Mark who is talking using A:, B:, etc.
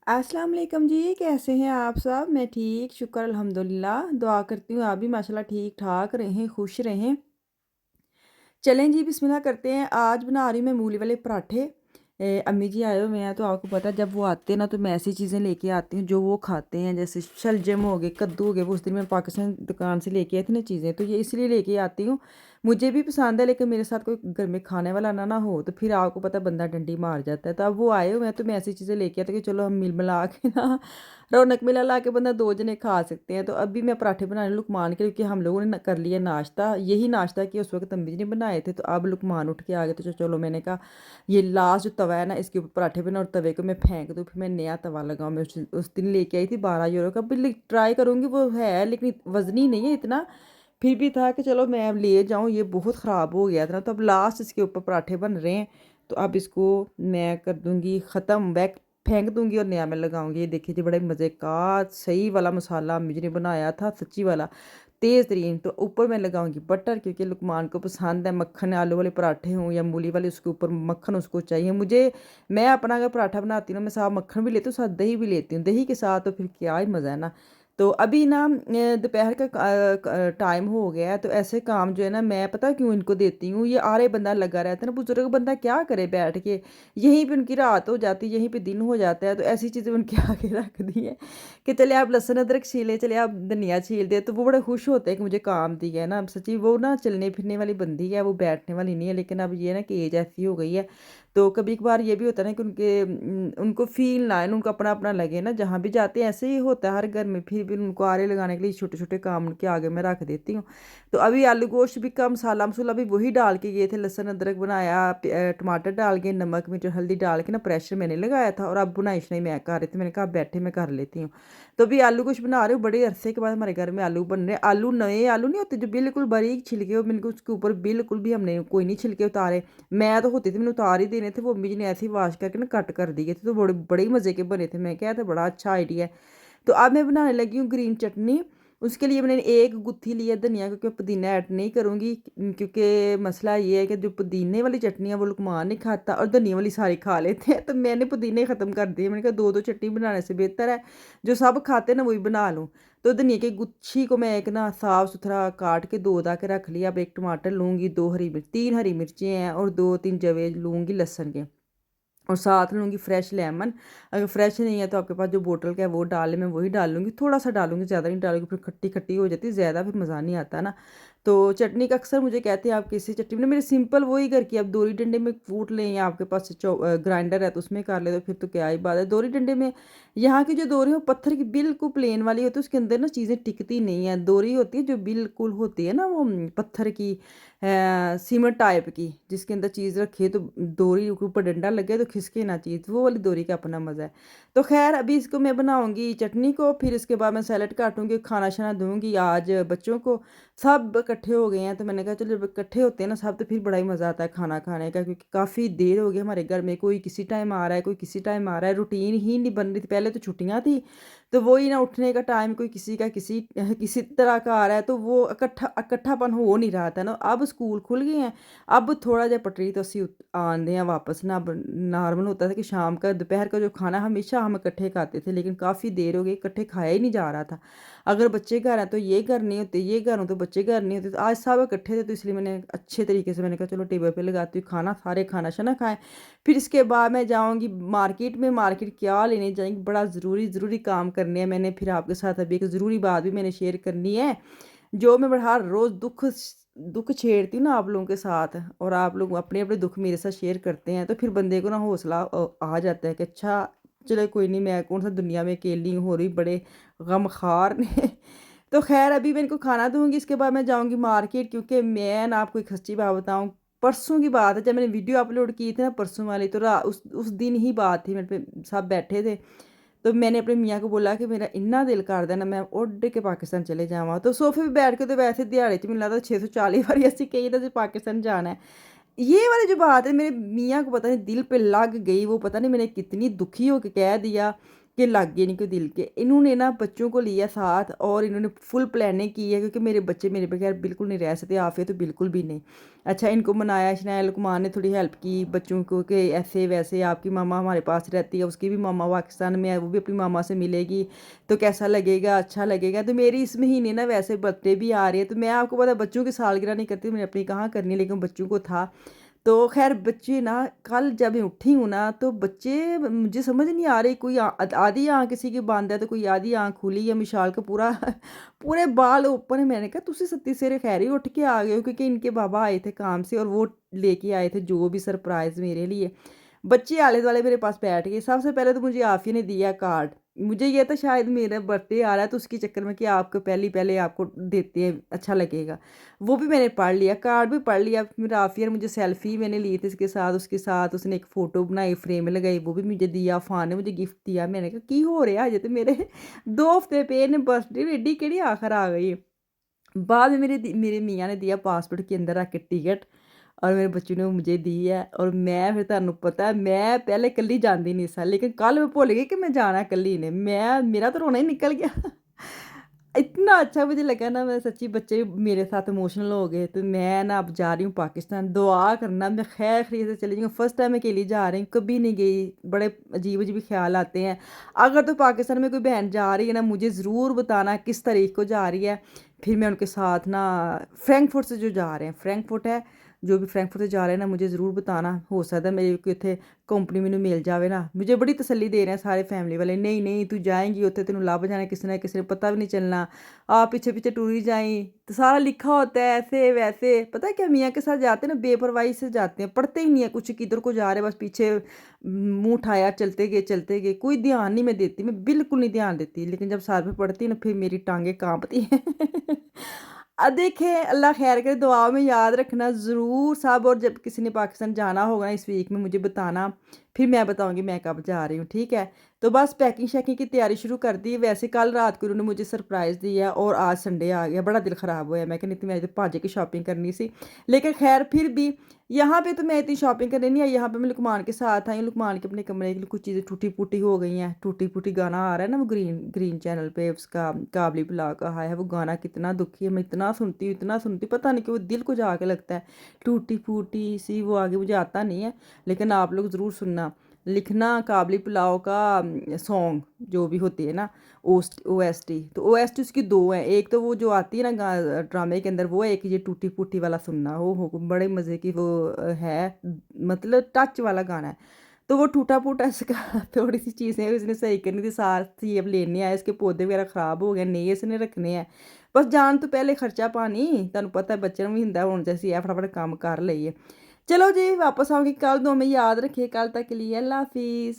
A: अस्सलाम वालेकुम जी, कैसे हैं आप सब? मैं ठीक, शुक्र अल्हम्दुलिल्लाह। दुआ करती हूँ आप भी माशाल्लाह ठीक-ठाक रहें, खुश रहें। चलें जी बिस्मिल्लाह करते हैं। आज बना रही हूँ मैं मूली वाले पराठे। अम्मी जी आए हुए हैं तो आपको पता है जब वो आते हैं ना तो मैं ऐसी चीज़ें लेके आती हूँ जो वो खाते हैं, जैसे शलजम हो गए, कद्दू हो गए। वो उस दिन मैं पाकिस्तान दुकान से लेके आई थी ना चीज़ें, तो ये इसलिए लेके आती हूँ। मुझे भी पसंद है लेकिन मेरे साथ कोई घर में खाने वाला ना हो तो फिर आपको पता है बंदा डंडी मार जाता है। तो अब वो आए हुए हैं तो मैं ऐसी चीज़ें लेके आती हूँ कि चलो हम मिल मिला के ना रौनक मेला ला के बंदा 2 जने खा सकते हैं। तो अभी मैं पराठे बनाने लुकमान के, क्योंकि हम लोगों ने कर लिया नाश्ता। यही नाश्ता कि उस वक़्त अम्मी जी ने बनाए थे, तो अब लुकमान उठ के आ गए तो चलो मैंने कहा ये लास्ट जो तवा है ना इसके ऊपर पराठे बनाओ और तवे को मैं फेंक दूँ, फिर मैं नया तवा लगाऊँ। मैं उस दिन लेके आई थी 12 यूरो का, बिल्कुल ट्राई करूँगी। वो है लेकिन वज़नी नहीं है इतना, फिर भी था कि चलो मैं अब ले जाऊँ। ये बहुत ख़राब हो गया था ना, तो अब लास्ट इसके ऊपर पराठे बन रहे हैं। तो अब इसको मैं कर दूँगी ख़त्म, बैक फेंक दूँगी और नया मैं लगाऊँगी। ये देखिए जी बड़े मज़े का सही वाला मसाला अम्मी जी ने बनाया था, सच्ची वाला तेज़ तरीन। तो ऊपर मैं लगाऊँगी बटर, क्योंकि लुकमान को पसंद है मक्खन आलू वाले पराठे हों या मूली वाले, उसके ऊपर मक्खन उसको चाहिए। मैं अपना अगर पराठा बनाती हूँ ना, मैं साथ मक्खन भी लेती हूँ, साथ दही भी लेती हूँ। दही के साथ तो फिर क्या ही मज़ा है ना। तो अभी ना दोपहर का टाइम हो गया है, तो ऐसे काम जो है ना मैं पता है क्यों इनको देती हूँ। ये आरे बंदा लगा रहता है ना, बुजुर्ग बंदा क्या करे बैठ के, यहीं पे उनकी रात हो जाती है, यहीं पे दिन हो जाता है। तो ऐसी चीज़ें उनके आगे रख दी है कि चले आप लहसुन अदरक छीलें, चले आप धनिया छील दें। तो वो बड़े खुश होते हैं कि मुझे काम दिया है ना। अब सच्ची वो ना चलने फिरने वाली बंदी है, वो बैठने वाली नहीं है। लेकिन अब ये ना कि एज ऐसी हो गई है, तो कभी कभार ये भी होता है ना कि उनको फ़ील ना आए, उनको अपना-अपना लगे ना, जहाँ भी जाते हैं ऐसे ही होता है हर घर में। फिर भी उनको आरे लगाने के लिए छोटे-छोटे काम उनके आगे मैं रख देती हूँ। तो अभी आलू गोश्त भी का मसाला-मसूला भी वही डाल के गए थे, लहसुन अदरक बनाया, टमाटर डाल के, नमक, मिर्च और हल्दी डाल के ना प्रेशर मैंने लगाया था, और अब बुनाई-शुनाई मैं कर रही थी। मैंने कहा बैठे मैं कर लेती हूँ। तो अभी आलू गोश्त बना रही हूँ, बड़े अरसे के बाद हमारे घर में आलू बन रहे हैं। आलू नए आलू नहीं होते जो बिल्कुल बारीक छिलके हो, बिल्कुल उसके ऊपर बिल्कुल भी हमने कोई नहीं छिलके उतारे। मैं तो होती थी मैंने उतार ही देने थे, वो अम्मी जी ने ऐसे ही वॉश करके ना कट कर दिए थे, तो बड़े ही मज़े के बने थे। मैं क्या था बड़ा अच्छा आइडिया है। तो अब मैं बनाने लगी हूँ ग्रीन चटनी। उसके लिए मैंने एक गुत्थी ली है धनिया, क्योंकि मैं पुदीना ऐड नहीं करूँगी, क्योंकि मसला ये है कि जो पुदीने वाली चटनी है वो लुकमान नहीं खाता और धनिया वाली सारी खा लेते हैं। तो मैंने पुदीने ख़त्म कर दिए। मैंने कहा दो दो चटनी बनाने से बेहतर है जो सब खाते हैं ना वही बना लूँ। तो धनिया की गुच्छी को मैं एक ना साफ़ सुथरा काट के धो धा के रख लिया। अब एक टमाटर लूँगी, 3 हरी मिर्चें हैं और 2-3 जवे लूँगी लहसुन के, और साथ लूँगी फ्रेश लेमन। अगर फ्रेश नहीं है तो आपके पास जो बोतल का है वो डालें, मैं वही डाल लूँगी। थोड़ा-सा डालूँगी, ज़्यादा नहीं डालूँगी, फिर खट्टी-खट्टी हो जाती है, ज़्यादा फिर मज़ा नहीं आता ना। तो चटनी का अक्सर मुझे कहते हैं आप कैसी चटनी बनाई? मेरी सिंपल वही घर की, आप दोरी डंडे में कूट लें या आपके पास ग्राइंडर है तो उसमें कर लें, तो फिर तो क्या ही बात है। दोरी डंडे में यहाँ की जो दोरी है वो पत्थर की बिल्कुल प्लेन वाली होती है, उसके अंदर ना चीज़ें टिकती नहीं हैं। दोरी होती है जो बिल्कुल होती है ना वो पत्थर की, सीमेंट टाइप की, जिसके अंदर चीज़ रखी है तो डोरी के ऊपर डंडा लगे तो खिसके ना चीज़, वो वाली डोरी का अपना मज़ा है। तो ख़ैर अभी इसको मैं बनाऊँगी चटनी को, फिर इसके बाद मैं सैलेड काटूँगी, खाना-शाना दूँगी आज बच्चों को। सब इकट्ठे हो गए हैं तो मैंने कहा चलो जब इकट्ठे होते हैं ना सब तो फिर बड़ा ही मज़ा आता है खाना खाने का, क्योंकि काफ़ी देर हो गई हमारे घर में, कोई किसी टाइम आ रहा है, कोई किसी टाइम आ रहा है, रूटीन ही नहीं बन रही थी। पहले तो छुट्टियाँ थी, तो वही ना उठने का टाइम कोई किसी का किसी तरह का आ रहा है, तो वो इकट्ठापन हो नहीं रहा था ना। अब स्कूल खुल गए हैं, अब थोड़ा जिहा पटरी तो ਅਸੀਂ आंदे हैं वापस ना। अब नॉर्मल होता था कि शाम का दोपहर का जो खाना हमेशा हम इकट्ठे खाते थे, लेकिन काफ़ी देर हो गई इकट्ठे खाया ही नहीं जा रहा था। अगर बच्चे घर हैं तो ये घर नहीं होते, ये घर हो तो बच्चे घर नहीं होते। तो आज सब इकट्ठे थे तो इसलिए मैंने अच्छे तरीके से मैंने कहा चलो टेबल पे लगाती हूँ खाना, सारे खाना शाना खाएँ। फिर इसके बाद मैं जाऊँगी मार्केट में, मार्केट क्या लेने जाएँगी, बड़ा ज़रूरी काम करने हैं मैंने। फिर आपके साथ अभी एक ज़रूरी बात भी मैंने शेयर करनी है, जो मैं बड़ा हर रोज़ दुःख छेड़ती हूँ ना आप लोगों के साथ, और आप लोग अपने-अपने दुःख मेरे साथ शेयर करते हैं, तो फिर बंदे को ना हौसला आ जाता है कि अच्छा चलो कोई नहीं, मैं कौन सा दुनिया में अकेली हूँ, हो रही बड़े गमख्वार ने। तो ख़ैर अभी मैं इनको खाना दूँगी, इसके बाद मैं जाऊँगी मार्केट, क्योंकि मैं ना आपको एक सच्ची बात बताऊँ, परसों की बात है जब मैंने वीडियो अपलोड की थी ना परसों वाली, तो उस दिन ही बात थी, मेरे पे सब बैठे थे। तो मैंने अपने मियाँ को बोला कि मेरा इन्ना दिल करदा ना मैं उड़ के पाकिस्तान चले जावां। तो सोफे पे बैठ के तो वैसे दिहाड़ी च मैनूं लगदा 640 बारी असीं कही दा पाकिस्तान जाना है। ये वाली जो बात है मेरे मियाँ को पता नहीं दिल पे लग गई, वो पता नहीं मैंने कितनी दुखी होके कह दिया कि लग गए इनके दिल के। इन्होंने ना बच्चों को लिया साथ और इन्होंने फुल प्लानिंग की है, क्योंकि मेरे बच्चे मेरे बगैर बिल्कुल नहीं रह सकते, आफिया तो बिल्कुल भी नहीं। अच्छा, इनको मनाया शनाया, लुकमान ने थोड़ी हेल्प की बच्चों को कि ऐसे वैसे आपकी मामा हमारे पास रहती है, उसकी भी मामा पाकिस्तान में है, वो भी अपनी मामा से मिलेगी तो कैसा लगेगा, अच्छा लगेगा। तो मेरी इस महीने ना वैसे बर्थडे भी आ रही है, तो मैं आपको पता बच्चों की सालगिरह नहीं करती, मैंने अपनी कहाँ करनी है, लेकिन बच्चों को था। तो खैर बच्चे ना, कल जब मैं उठी हूँ ना तो बच्चे मुझे समझ नहीं आ रही, कोई आधी आँख किसी की बंद है तो कोई आधी आँख खुली है। मिशाल का पूरा पूरे बाल ओपन है। मैंने कहा तुसी सत्ती सवेरे खैर ही उठ के आ गए हो, क्योंकि इनके बाबा आए थे काम से और वो लेके आए थे जो भी सरप्राइज़ मेरे लिए। बच्चे आले दुआले मेरे पास बैठ गए। सबसे पहले तो मुझे आफिया ने दिया कार्ड। मुझे ये था शायद मेरा बर्थडे आ रहा है तो उसके चक्कर में कि आपको पहले पहले आपको देते हैं, अच्छा लगेगा। वो भी मैंने पढ़ लिया, कार्ड भी पढ़ लिया। फिर आफिया ने मुझे सेल्फी मैंने ली थी उसके साथ उसने एक फ़ोटो बनाई, फ्रेम लगाई, वो भी मुझे दिया। फ़ान ने मुझे गिफ्ट दिया। मैंने कहा की हो रहा है, अजे तो मेरे 2 हफ्ते पे ने बर्थडे में एड्डी केड़ी आखर आ गई है। बाद में मेरे मियाँ ने दिया पासपोर्ट के अंदर रख के टिकट, और मेरे बच्चों ने मुझे दी है। और मैं फिर तुहानू पता है मैं पहले कल्ली जांदी नहीं सा, लेकिन कल मैं भुल गई कि मैं जाना कल्ली ने। मैं मेरा तो रोना ही निकल गया। इतना अच्छा मुझे लगा ना, मैं सच्ची बच्चे भी मेरे साथ इमोशनल हो गए। तो मैं ना अब जा रही हूँ पाकिस्तान, दुआ करना मैं खैर खैरियत से चली जाऊँ। फर्स्ट टाइम अकेली जा रही हूँ, कभी नहीं गई, बड़े अजीब अजीब ख्याल आते हैं। अगर तो पाकिस्तान में कोई बहन जा रही है ना, मुझे ज़रूर बताना किस तारीख को जा रही है। फिर मैं उनके साथ ना फ्रैंकफर्ट से जो जा रहे हैं, फ्रैंकफर्ट है, जो भी फ्रैंकफर्ट से जा रहे हैं ना, मुझे ज़रूर बताना। हो सकता है मेरे कोई उत्थे कंपनी मैनू मिल जावे ना। मुझे बड़ी तसल्ली दे रहे हैं सारे फैमिली वाले, नहीं नहीं तू जाएंगी उत्थे तेनू लभ जाना किसी ना किसी ने, पता भी नहीं चलना, आप पीछे पीछे टूरी जाई। तो सारा लिखा होता है ऐसे वैसे। पता है क्या, मियाँ के साथ जाते हैं ना बेपरवाही से जाते हैं, पढ़ते ही नहीं है कुछ, किधर को जा रहे हैं बस पीछे मुंह उठाया चलते गए, कोई ध्यान नहीं मैं देती, मैं बिल्कुल नहीं ध्यान देती। लेकिन जब साथ में पढ़ती है ना फिर मेरी टांगें कांपती हैं। देखें, अल्लाह खैर करे, दुआ में याद रखना ज़रूर सब। और जब किसी ने पाकिस्तान जाना होगा ना इस वीक में मुझे बताना, फिर मैं बताऊंगी मैं कब जा रही हूँ, ठीक है। तो बस पैकिंग शैकिंग की तैयारी शुरू कर दी। वैसे कल रात को उन्होंने मुझे सरप्राइज़ दिया और आज संडे आ गया, बड़ा दिल ख़राब हुआ। मैं कहती मैं तो भाजे की शॉपिंग करनी सी, लेकिन खैर फिर भी यहाँ पे तो मैं इतनी शॉपिंग करने नहीं आई। यहाँ पे मैं लुकमान के साथ आई, लुकमान के अपने कमरे की कुछ चीज़ें टूटी फूटी हो गई हैं। टूटी फूटी गाना आ रहा है ना, वो ग्रीन ग्रीन चैनल पे उसका काबली बुला का है, वो गाना कितना दुखी है। मैं इतना सुनती हूँ, पता नहीं कि वो दिल को जाके लगता है। टूटी फूटी सी वो आगे मुझे आता नहीं है, लेकिन आप लोग ज़रूर सुनना, लिखना काबली पुलाव का सॉन्ग जो भी होती है ना, OST। तो OST उसकी दो हैं, एक तो वो जो आती है ना ड्रामे के अंदर वो है, एक ये टूटी फूटी वाला सुनना। हो बड़े मज़े की वो है, मतलब टच वाला गाना है। तो वो टूटा फूटा इसका थोड़ी सी चीज़ें उसने सही करनी थी, साथ ही अब लेने आए, इसके पौधे वगैरह ख़राब हो गए, नए इसने रखने हैं। बस जान तो पहले खर्चा पानी, तुहानू पता है बच्चों ਨੂੰ भी ਹੁੰਦਾ ਹੁਣ जैसी है फटाफट काम कर ਲਈਏ। चलो जी वापस आऊँगी कल, दो में याद रखिए, कल तक के लिए अल्लाह हाफिज़।